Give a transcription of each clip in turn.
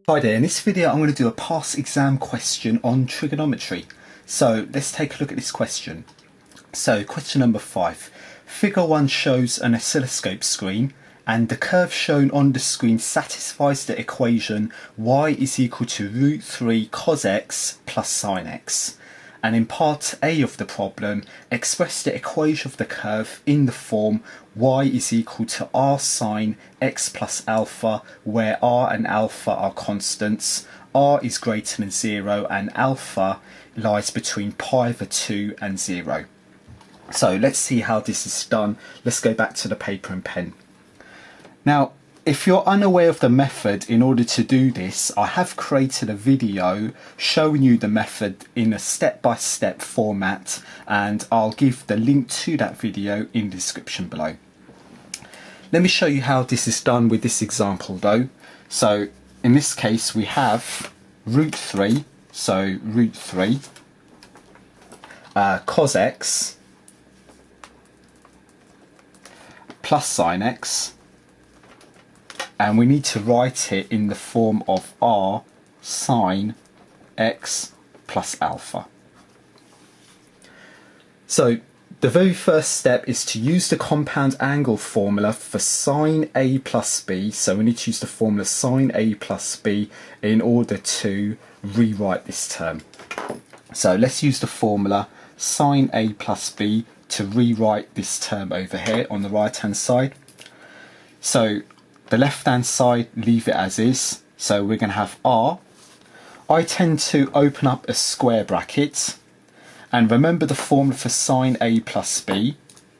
Hi there, in this video I'm going to do a past exam question on trigonometry. So let's take a look at this question. So question number 5. Figure 1 shows an oscilloscope screen and the curve shown on the screen satisfies the equation y is equal to root 3 cos x plus sine x. And in part A of the problem, express the equation of the curve in the form y is equal to r sine x plus alpha, where r and alpha are constants, r is greater than 0 and alpha lies between pi over 2 and 0. So let's see how this is done. Let's go back to the paper and pen. Now, if you're unaware of the method in order to do this, I have created a video showing you the method in a step-by-step format, and I'll give the link to that video in the description below. Let me show you how this is done with this example though. So in this case we have root 3, so root 3 cos x plus sine x, and we need to write it in the form of r sine x plus alpha. So the very first step is to use the compound angle formula for sine A plus B. So we need to use the formula sine A plus B in order to rewrite this term. So let's use the formula sine A plus B to rewrite this term over here on the right hand side. So the left hand side, leave it as is. So we're going to have r. I tend to open up a square bracket. And remember the formula for sine A plus B.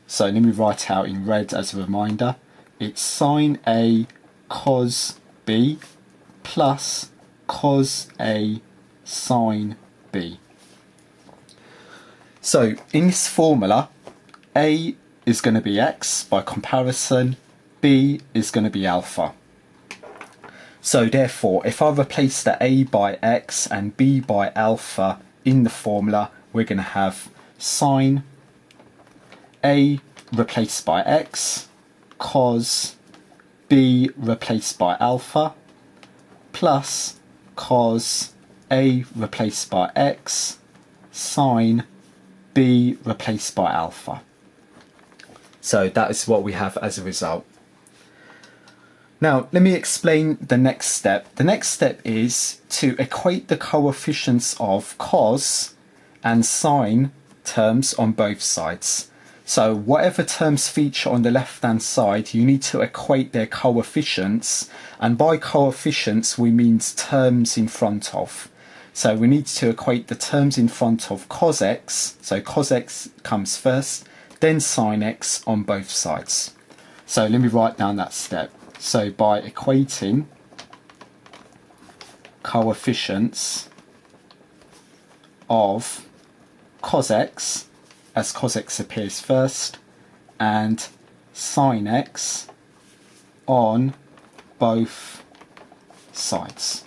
So let me write out in red as a reminder. It's sine A cos B plus cos A sine B. So in this formula, A is going to be x by comparison, B is going to be alpha. So therefore, if I replace the A by x and B by alpha in the formula, we're going to have sine A replaced by x, cos B replaced by alpha, plus cos A replaced by x, sine B replaced by alpha. So that is what we have as a result. Now let me explain the next step. The next step is to equate the coefficients of cos and sine terms on both sides. So whatever terms feature on the left hand side, you need to equate their coefficients, and by coefficients we mean terms in front of. So we need to equate the terms in front of cos x, so cos x comes first, then sine x on both sides. So let me write down that step. So by equating coefficients of cos x, as cos x appears first, and sine x on both sides.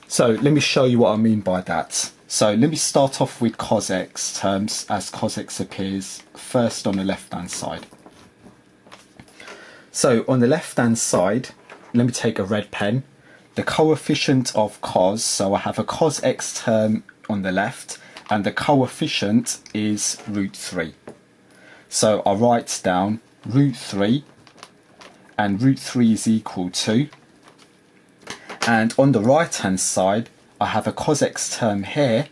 So let me show you what I mean by that. So let me start off with cos x terms as cos x appears first on the left hand side. So on the left hand side, let me take a red pen. The coefficient of cos, so I have a cos x term on the left and the coefficient is root 3. So I write down root 3 and root 3 is equal to, and on the right hand side I have a cos x term here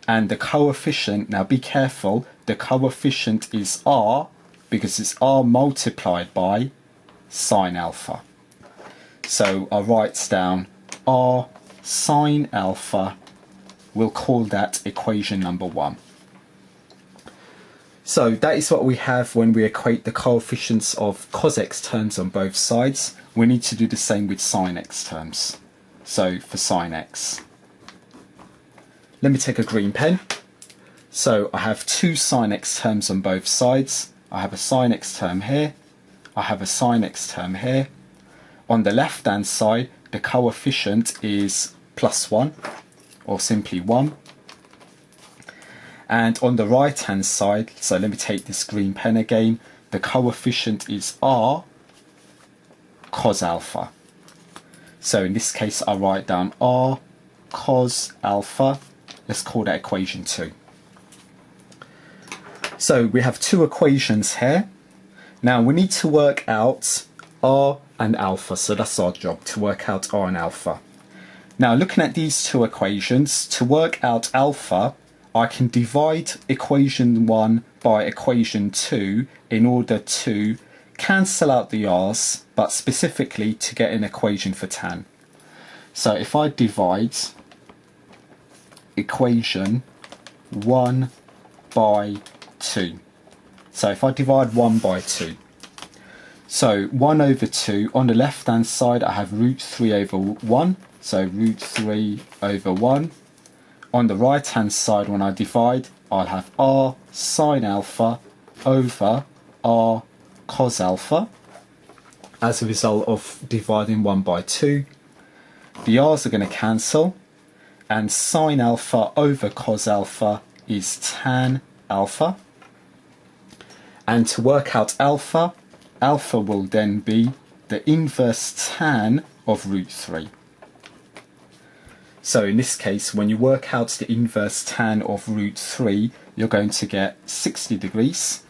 and the coefficient, now be careful, the coefficient is r because it's r multiplied by sine alpha. So I write down r sine alpha, we'll call that equation number 1. So that is what we have when we equate the coefficients of cos x terms on both sides. We need to do the same with sine x terms. So for sine x, let me take a green pen. So I have two sine x terms on both sides. I have a sine x term here, I have a sine x term here. On the left hand side, the coefficient is plus 1, or simply 1. And on the right hand side, so let me take this green pen again, the coefficient is r cos alpha. So in this case, I'll write down r cos alpha. Let's call that equation 2. So we have two equations here. Now we need to work out r and alpha. So that's our job, to work out r and alpha. Now looking at these two equations, to work out alpha, I can divide equation 1 by equation 2 in order to cancel out the r's, but specifically to get an equation for tan. So if I divide equation 1 by 2, so if I divide 1 by 2, so 1 over 2, on the left hand side I have root 3 over 1, so root 3 over 1. On the right hand side, when I divide, I'll have r sine alpha over r cos alpha as a result of dividing 1 by 2. The r's are going to cancel, and sine alpha over cos alpha is tan alpha. And to work out alpha, alpha will then be the inverse tan of root 3. So in this case, when you work out the inverse tan of root 3, you're going to get 60 degrees.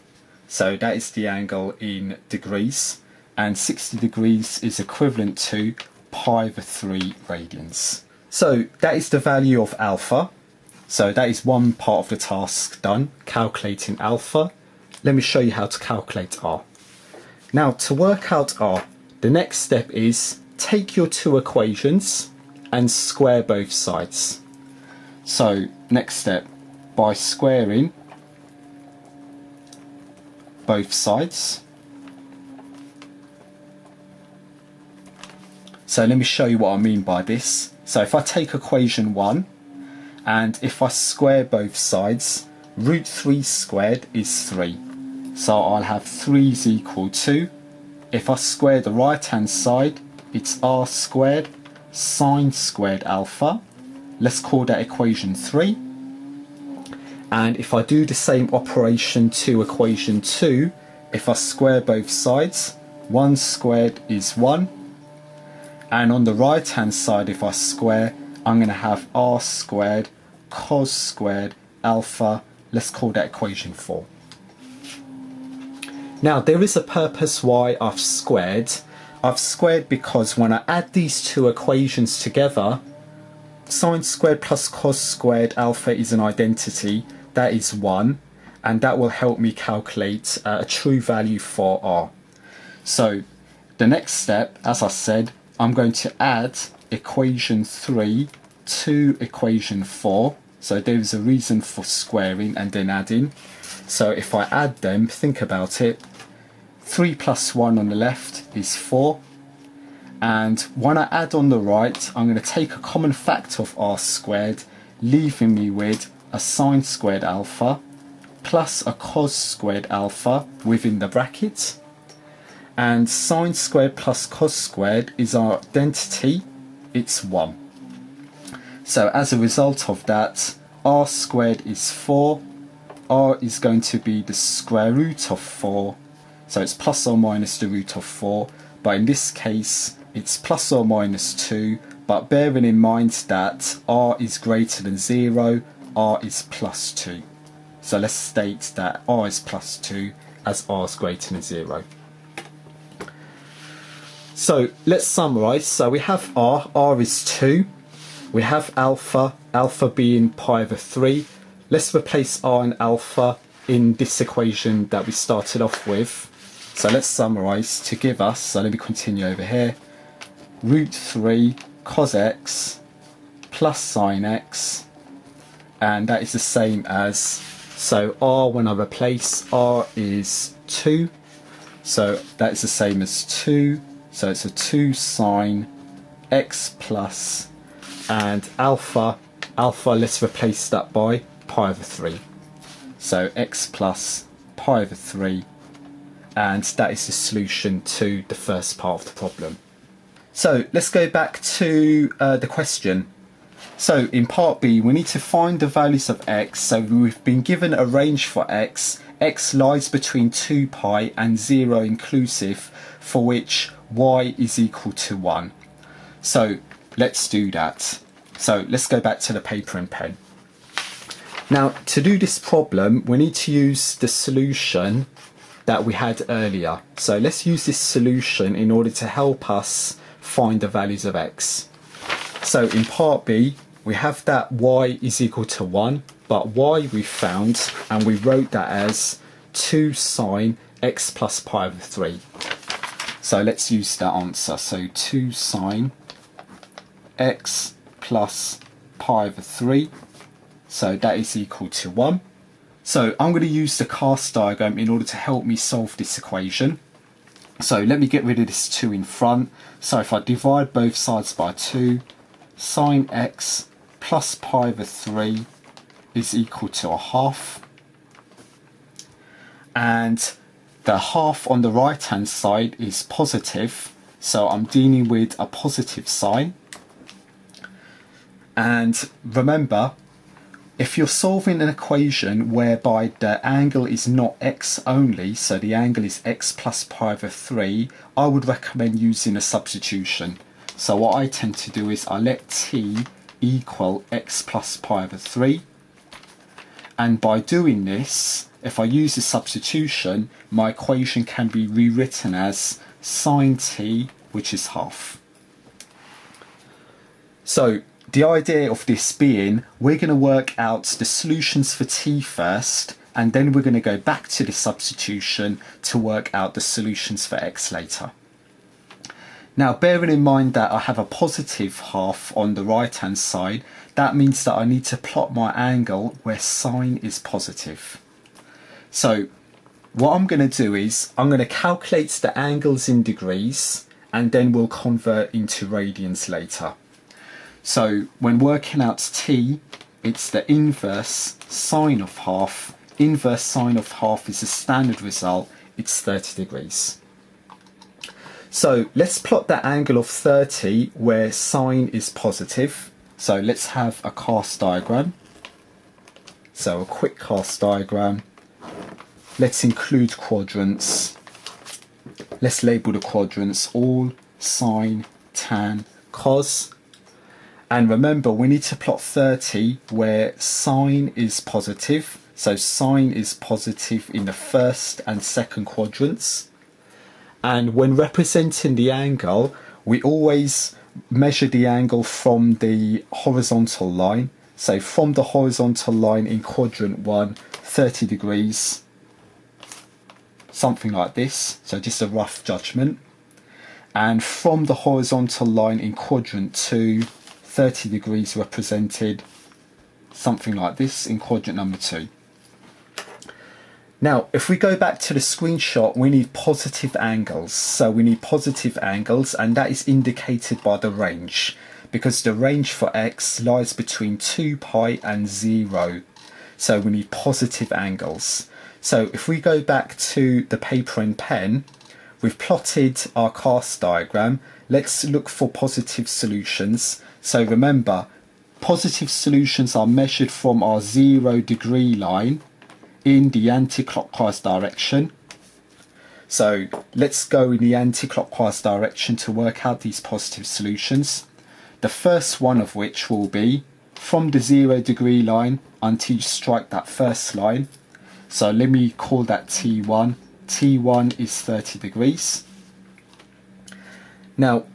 So that is the angle in degrees, and 60 degrees is equivalent to pi over 3 radians. So that is the value of alpha. So that is one part of the task done, calculating alpha. Let me show you how to calculate r. Now to work out r, the next step is take your two equations and square both sides. So next step, by squaring both sides. So let me show you what I mean by this. So if I take equation 1 and if I square both sides, root 3 squared is 3. So I'll have 3 is equal to, if I square the right hand side, it's r squared sine squared alpha. Let's call that equation 3. And if I do the same operation to equation 2, if I square both sides, 1 squared is 1. And on the right hand side, if I square, I'm going to have r squared cos squared alpha. Let's call that equation 4. Now there is a purpose why I've squared. I've squared because when I add these two equations together, sine squared plus cos squared alpha is an identity. That is 1, and that will help me calculate a true value for r. So the next step, as I said, I'm going to add equation 3 to equation 4. So there is a reason for squaring and then adding. So if I add them, think about it. 3 plus 1 on the left is 4. And when I add on the right, I'm going to take a common factor of r squared, leaving me with a sine squared alpha plus a cos squared alpha within the bracket. And sine squared plus cos squared is our identity, it's 1. So as a result of that, r squared is 4, r is going to be the square root of 4, so it's plus or minus the root of 4, but in this case it's plus or minus 2, but bearing in mind that r is greater than 0, r is plus 2. So let's state that r is plus 2 as r is greater than 0. So let's summarize. So we have r is 2. We have alpha being pi over 3. Let's replace r and alpha in this equation that we started off with. So let's summarize to give us, so let me continue over here, root 3 cos x plus sine x, and that is the same as, so r, when I replace, r is 2, so that is the same as 2, so it's a 2 sine x plus, and alpha, let's replace that by pi over 3, so x plus pi over 3, and that is the solution to the first part of the problem. So let's go back to the question. So in part B, we need to find the values of x. So we've been given a range for x. X lies between 2 pi and 0 inclusive, for which y is equal to 1. So let's do that. So let's go back to the paper and pen. Now, to do this problem, we need to use the solution that we had earlier. So let's use this solution in order to help us find the values of x. So in part B, we have that y is equal to 1, but y we found, and we wrote that as 2 sine x plus pi over 3. So let's use that answer. So 2 sine x plus pi over 3. So that is equal to 1. So I'm going to use the cast diagram in order to help me solve this equation. So let me get rid of this 2 in front. So if I divide both sides by 2, sine x plus pi over 3 is equal to a half. And the half on the right hand side is positive. So I'm dealing with a positive sign. And remember, if you're solving an equation whereby the angle is not x only, so the angle is x plus pi over 3, I would recommend using a substitution. So what I tend to do is I let t equal x plus pi over 3. And by doing this, if I use a substitution, my equation can be rewritten as sine t, which is half. So the idea of this being, we're going to work out the solutions for t first, and then we're going to go back to the substitution to work out the solutions for x later. Now, bearing in mind that I have a positive half on the right hand side, that means that I need to plot my angle where sine is positive. So what I'm going to do is I'm going to calculate the angles in degrees, and then we'll convert into radians later. So when working out t, it's the inverse sine of half. Inverse sine of half is a standard result. It's 30 degrees. So let's plot that angle of 30 where sine is positive. So let's have a cast diagram. So a quick cast diagram. Let's include quadrants. Let's label the quadrants all sine, tan, cos. And remember, we need to plot 30 where sine is positive. So sine is positive in the first and second quadrants. And when representing the angle, we always measure the angle from the horizontal line. So from the horizontal line in quadrant 1, 30 degrees, something like this. So just a rough judgment. And from the horizontal line in quadrant 2, 30 degrees represented, something like this in quadrant number 2. Now, if we go back to the screenshot, we need positive angles. So we need positive angles, and that is indicated by the range, because the range for x lies between 2 pi and 0. So we need positive angles. So if we go back to the paper and pen, we've plotted our cast diagram. Let's look for positive solutions. So remember, positive solutions are measured from our 0 degree line in the anti-clockwise direction. So let's go in the anti-clockwise direction to work out these positive solutions. The first one of which will be from the 0 degree line until you strike that first line. So let me call that T1. T1 is 30 degrees. Now,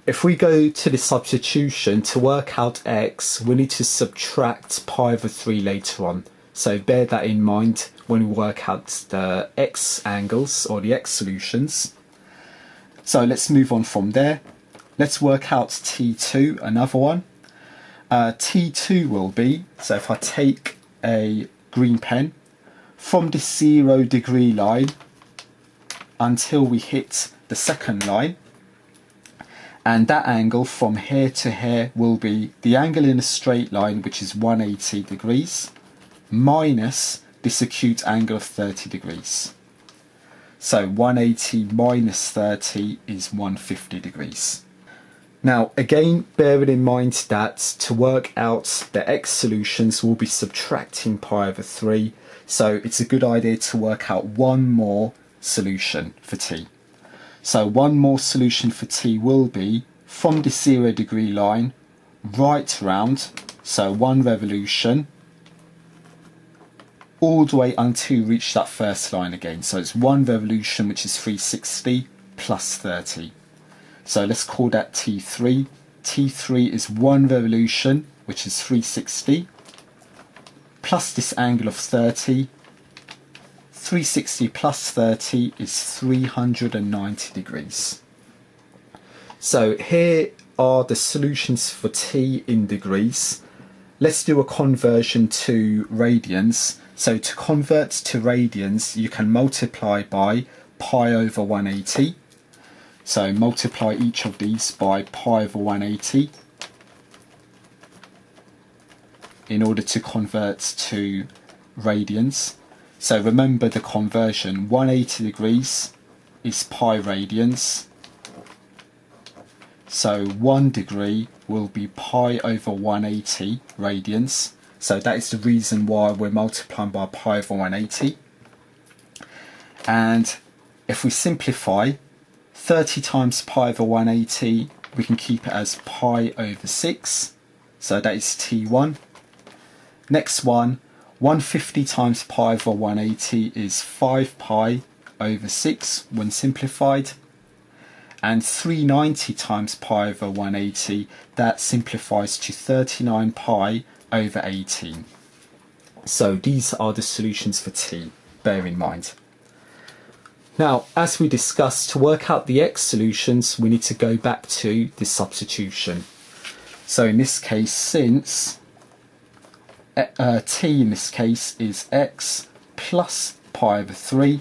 if we go to the substitution to work out x, we need to subtract pi over 3 later on. So bear that in mind when we work out the x angles or the x solutions. So let's move on from there. Let's work out T2, another one. T2 will be, so if I take a green pen, from the 0 degree line until we hit the second line, and that angle from here to here will be the angle in a straight line, which is 180 degrees, minus this acute angle of 30 degrees. So 180 minus 30 is 150 degrees. Now again, bearing in mind that to work out the x solutions we'll be subtracting pi over 3, so it's a good idea to work out one more solution for t. So one more solution for t will be from the 0 degree line right round, so 1 revolution, all the way until you reach that first line again. So it's 1 revolution, which is 360 plus 30. So let's call that T3. T3 is 1 revolution, which is 360, plus this angle of 30. 360 plus 30 is 390 degrees. So here are the solutions for T in degrees. Let's do a conversion to radians. So to convert to radians, you can multiply by pi over 180. So multiply each of these by pi over 180 in order to convert to radians. So remember the conversion, 180 degrees is pi radians. So 1 degree will be pi over 180 radians. So that is the reason why we're multiplying by pi over 180. And if we simplify, 30 times pi over 180, we can keep it as pi over 6. So that is T1. Next one, 150 times pi over 180 is 5 pi over 6 when simplified. And 390 times pi over 180, that simplifies to 39 pi over 18. So these are the solutions for T, bear in mind. Now, as we discussed, to work out the X solutions, we need to go back to the substitution. So in this case, since T in this case is X plus pi over 3,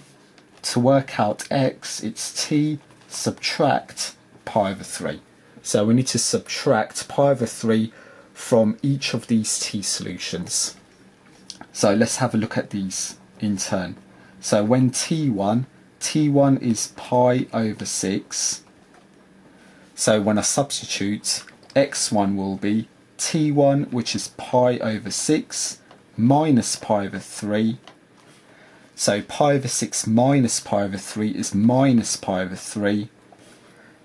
to work out X, it's T subtract pi over 3. So we need to subtract pi over 3 from each of these T solutions. So let's have a look at these in turn. So when T1 is pi over 6. So when I substitute, X1 will be T1, which is pi over 6 minus pi over 3. So pi over 6 minus pi over 3 is minus pi over 3.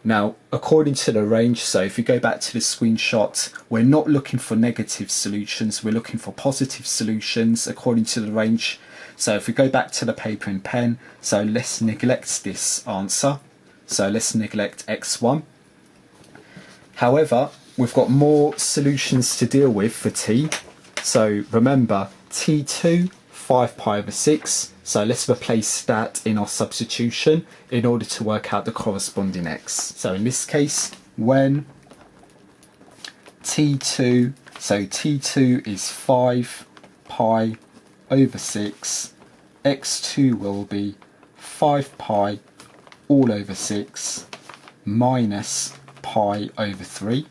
Now, according to the range, so if you go back to the screenshot, we're not looking for negative solutions, we're looking for positive solutions according to the range. So if we go back to the paper and pen, so let's neglect this answer. So let's neglect X1. However, we've got more solutions to deal with for T. So remember, T2, 5 pi over 6. So let's replace that in our substitution in order to work out the corresponding X. So in this case, when T2, so T2 is 5 pi over 6, X2 will be 5 pi all over 6 minus pi over 3.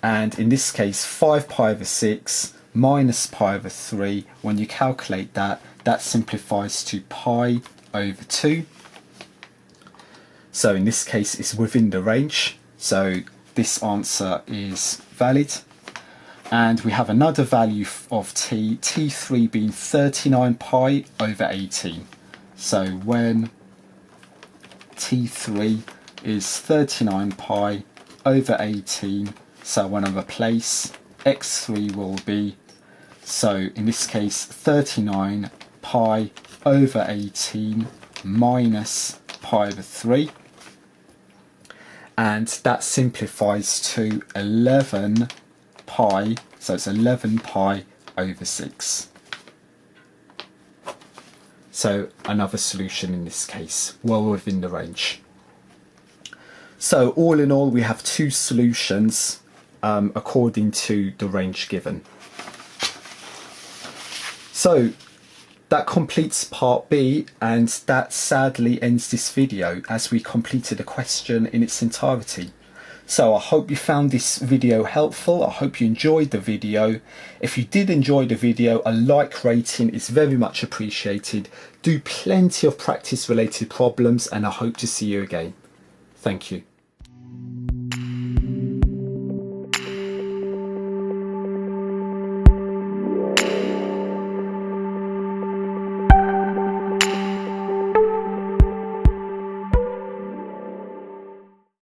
And in this case, 5 pi over 6 minus pi over 3, when you calculate that, that simplifies to pi over 2. So in this case, it's within the range. So this answer is valid. And we have another value of T, T3 being 39 pi over 18. So when T3 is 39 pi over 18, so when I replace, X3 will be, so in this case, 39 pi over 18 minus pi over 3. And that simplifies to 11 pi, so it's 11 pi over 6. So another solution in this case, well within the range. So all in all, we have 2 solutions according to the range given. So that completes part B, and that sadly ends this video as we completed the question in its entirety. So I hope you found this video helpful. I hope you enjoyed the video. If you did enjoy the video, a like rating is very much appreciated. Do plenty of practice related problems, and I hope to see you again. Thank you.